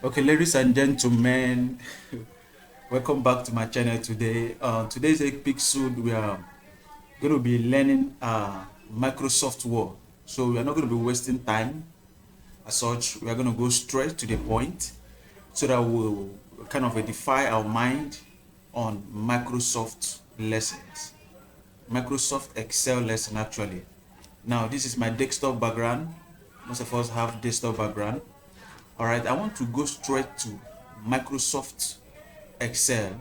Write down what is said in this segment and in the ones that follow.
Okay, ladies and gentlemen, welcome back to my channel today. Today's episode, we are going to be learning Microsoft Word. So we are not going to be wasting time. As such, we are going to go straight to the point so that we'll kind of edify our mind on Microsoft lessons. Microsoft Excel lesson actually. Now, this is my desktop background. Most of us have desktop background. All right, I want to go straight to Microsoft Excel,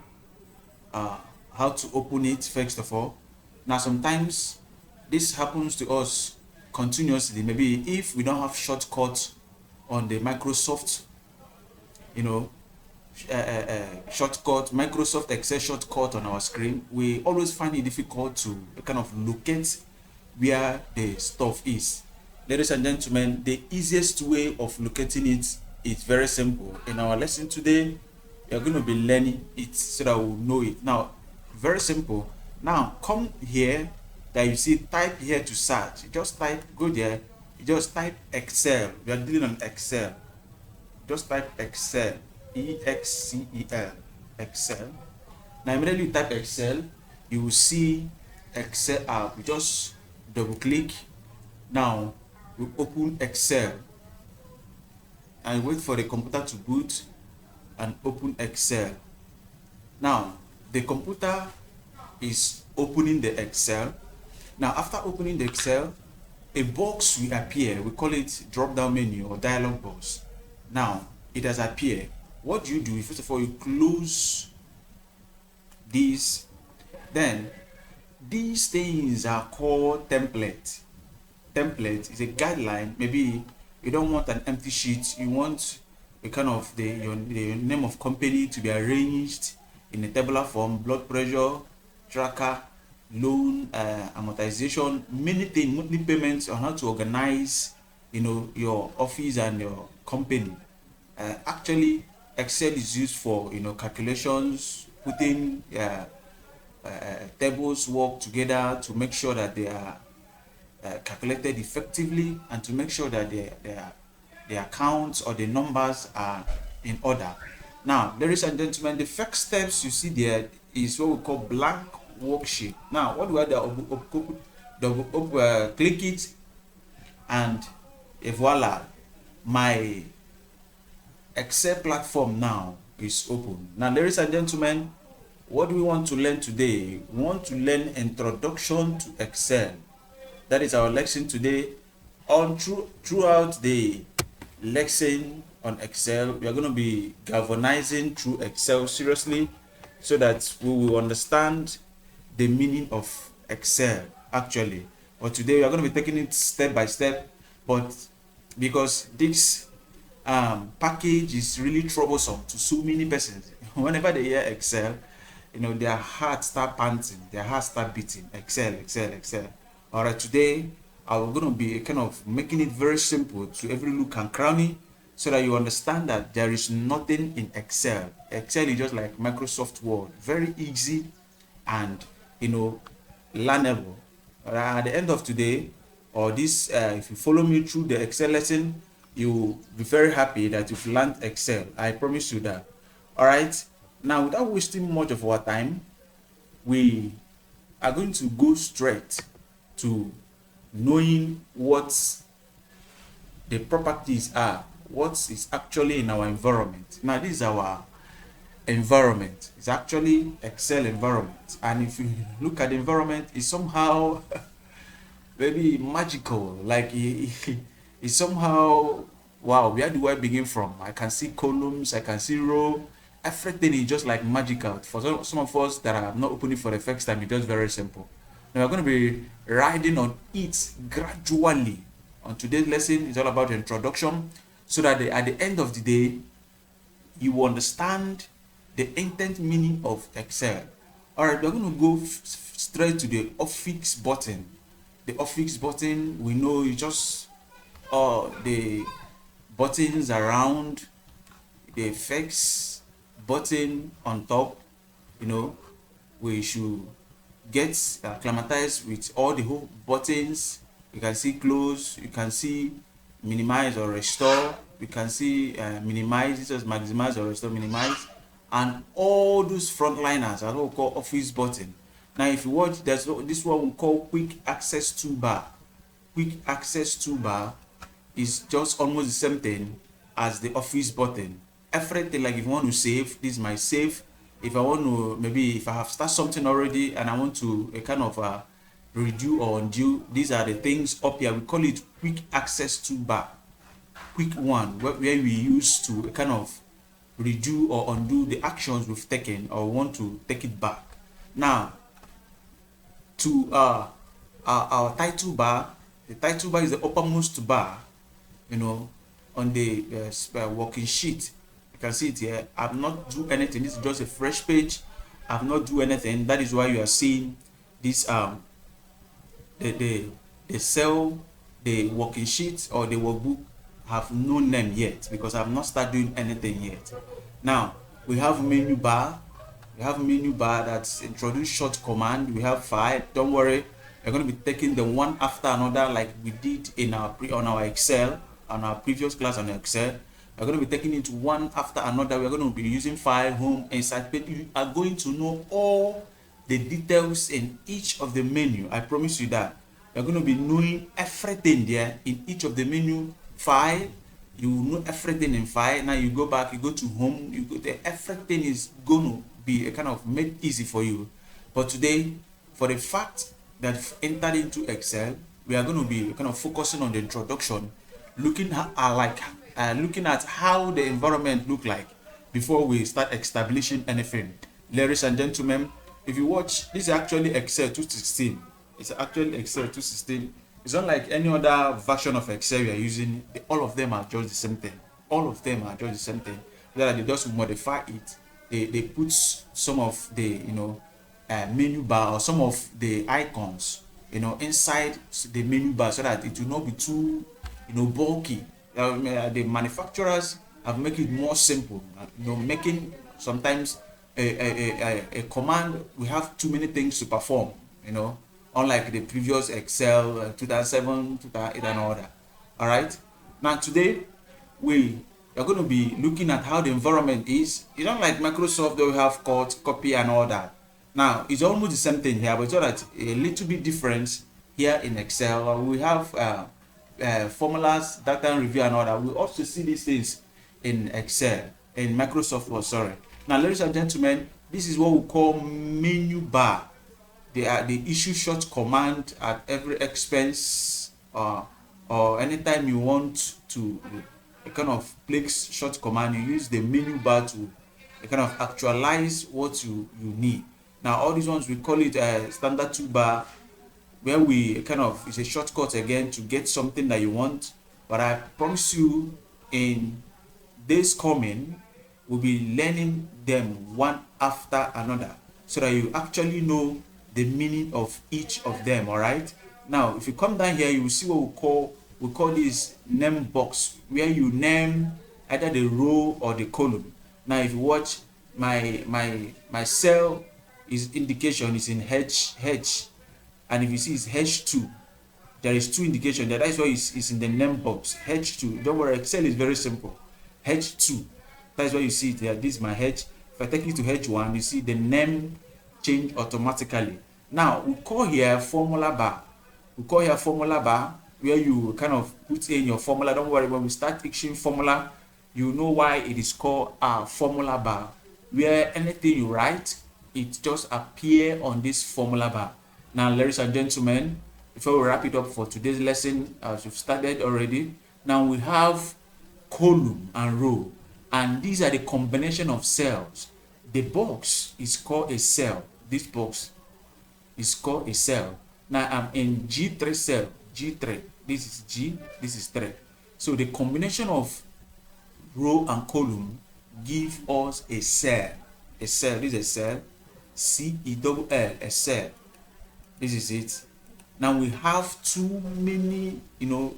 uh, how to open it first of all. Now, sometimes this happens to us continuously. Maybe if we don't have shortcuts on the Microsoft, you know, shortcut, Microsoft Excel shortcut on our screen, we always find it difficult to kind of locate where the stuff is. Ladies and gentlemen, the easiest way of locating it is very simple. In our lesson today, we are going to be learning it so that we'll know it. Now, very simple. Now, come here that you see, type here to search. You just type, go there, you just type Excel. We are dealing on Excel. Just type Excel, Excel, Excel. Now, immediately you type Excel, you will see Excel app. You just double click. Now, we open Excel and wait for the computer to boot and open Excel. Now, the computer is opening the Excel. Now, after opening the Excel, a box will appear. We call it drop down menu or dialog box. Now, it has appeared. What do? First of all, you close these. Then, these things are called template. Template is a guideline. Maybe you don't want an empty sheet. You want a kind of your name of company to be arranged in a tabular form, blood pressure, tracker, loan, amortization, many things, monthly payments on how to organize, your office and your company. Actually, Excel is used for calculations, putting tables work together to make sure that they are calculated effectively and to make sure that the accounts or the numbers are in order. Now, ladies and gentlemen, the first steps you see there is what we call blank worksheet. Now, what do I do? Click it, and voila, my Excel platform now is open. Now, ladies and gentlemen, what do we want to learn today? We want to learn Introduction to Excel. That is our lesson today. Throughout the lesson on Excel, we are going to be galvanizing through Excel seriously so that we will understand the meaning of Excel actually. But today we are going to be taking it step by step, but because this package is really troublesome to so many persons, whenever they hear Excel, their heart start panting, their heart start beating. Excel, Excel, Excel. All right, today I'm going to be kind of making it very simple to every look and cranny so that you understand that there is nothing in Excel. Excel is just like Microsoft Word, very easy and learnable. At the end of today, or this, if you follow me through the Excel lesson, you will be very happy that you've learned Excel. I promise you that. All right. Now, without wasting much of our time, we are going to go straight to knowing what the properties are, what is actually in our environment. Now, this is our environment. It's actually Excel environment. And if you look at the environment, it's somehow very magical. Like it's somehow, wow, where do I begin from? I can see columns, I can see row. Everything is just like magical. For some of us that are not opening for the first time, it's just very simple. Now we're going to be riding on it gradually. On today's lesson, it's all about the introduction, so that at the end of the day, you will understand the intent meaning of Excel. All right, we're going to go straight to the Office button. The Office button, we know you just the buttons around, the effects button on top. We should get acclimatized with all the whole buttons. You can see close, you can see minimize or restore, we can see minimize, this is maximize or restore, minimize, and all those frontliners are what we call office button. Now if you watch, there's this one we call quick access toolbar. Quick access toolbar is just almost the same thing as the office button. Everything, like if you want to save, this is my save. If I want to, maybe if I have started something already and I want to kind of redo or undo, these are the things up here. We call it quick access toolbar. Quick one, where we use to kind of redo or undo the actions we've taken or want to take it back. Now, to our title bar, the title bar is the uppermost bar, you know, on the working sheet. You can see it here. I've not do anything. This is just a fresh page. I've not do anything. That is why you are seeing this the cell, the working sheet or the workbook have no name yet, because I've not started doing anything yet. Now we have menu bar. We have menu bar that's introduce short command. We have file. Don't worry, we're going to be taking them one after another like we did in our on our Excel, on our previous class on Excel. We're going to be taking it one after another. We're going to be using file, home, inside page. You are going to know all the details in each of the menu. I promise you that. You're going to be knowing everything there in each of the menu. File, you will know everything in file. Now you go back, you go to home, you go there. Everything is going to be a kind of made easy for you. But today, for the fact that you've entered into Excel, we are going to be kind of focusing on the introduction, looking at how the environment look like before we start establishing anything. Ladies and gentlemen, if you watch, this is actually Excel 216. It's actually Excel 216. It's not like any other version of Excel you are using. All of them are just the same thing. All of them are just the same thing. That they just modify it. They put some of the menu bar or some of the icons inside the menu bar so that it will not be too bulky. The manufacturers have made it more simple. Making sometimes a command, we have too many things to perform. Unlike the previous Excel 2007, 2008 and all that. All right. Now today we are going to be looking at how the environment is. It's not like Microsoft that we have cut, copy and all that. Now it's almost the same thing here, but it's all that a little bit different here in Excel. We have formulas, data review and all that. We also see these things in Excel, in Microsoft Word, sorry. Now ladies and gentlemen, this is what we call menu bar. They are the issue short command at every expense or anytime you want to kind of place short command, you use the menu bar to kind of actualize what you need. Now all these ones we call it a standard toolbar, where we kind of, it's a shortcut again to get something that you want. But I promise you, in days coming, we'll be learning them one after another so that you actually know the meaning of each of them. All right. Now, if you come down here, you will see what we call this name box, where you name either the row or the column. Now, if you watch my cell is indication is in H, and if you see it's H2, there is two indication there. That's why it's in the name box H2. Don't worry, Excel is very simple. H2. That's why you see it there. This is my H. If I take it to H1, you see the name change automatically. Now we call here formula bar. We call here formula bar, where you kind of put in your formula. Don't worry, when we start teaching formula, you know why it is called a formula bar, where anything you write, it just appear on this formula bar. Now, ladies and gentlemen, before we wrap it up for today's lesson, as we've started already, now we have column and row, and these are the combination of cells. The box is called a cell. This box is called a cell. Now I'm in G3 cell. G3. This is G. This is 3. So the combination of row and column give us a cell. A cell. This is a cell. C-E-double-L. A cell. This is it. Now we have too many,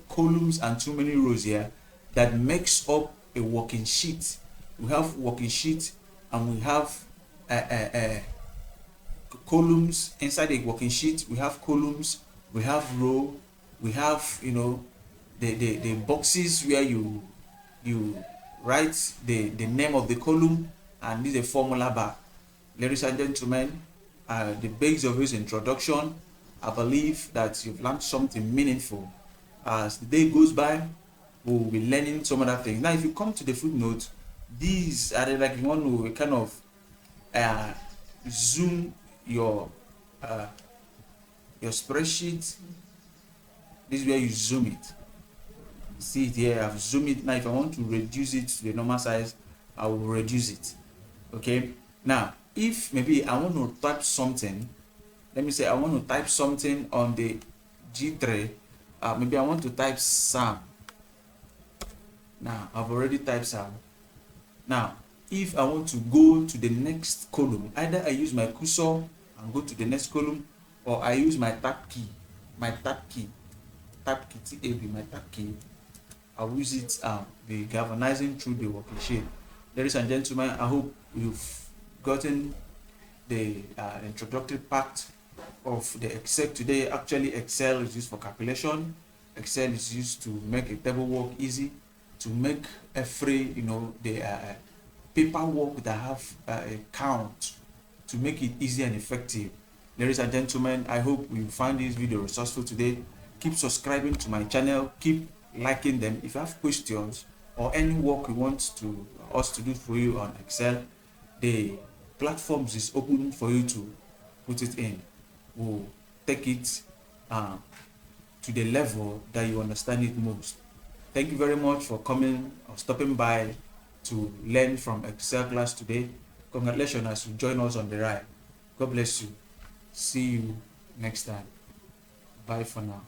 columns and too many rows here that makes up a working sheet. We have working sheet and we have columns inside the working sheet. We have columns, we have row, we have the boxes where you you write the name of the column and this is a formula bar. Ladies and gentlemen, the base of this introduction, I believe that you've learned something meaningful. As the day goes by, we'll be learning some other things. Now, if you come to the footnote, these are like you want to kind of zoom your spreadsheet. This is where you zoom it. See it here, I've zoomed it. Now, if I want to reduce it to the normal size, I will reduce it. Okay. Now, if maybe I want to type something, let me say I want to type something on the G3. Maybe I want to type Sam. Now, I've already typed Sam. Now, if I want to go to the next column, either I use my cursor and go to the next column, or I use my tab key, tab key. I'll use it be galvanizing through the working sheet. Ladies and gentlemen, I hope you've gotten the introductory part of the Excel today. Actually, Excel is used for calculation. Excel is used to make a table work easy, to make every the paperwork that have a count, to make it easy and effective. Ladies and gentlemen, I hope you find this video resourceful today. Keep subscribing to my channel, keep liking them. If you have questions or any work you want us to do for you on Excel, the platforms is open for you to put it in. We'll take it to the level that you understand it most. Thank you very much for coming or stopping by to learn from Excel class today. Congratulations as you join us on the ride. God bless you. See you next time. Bye for now.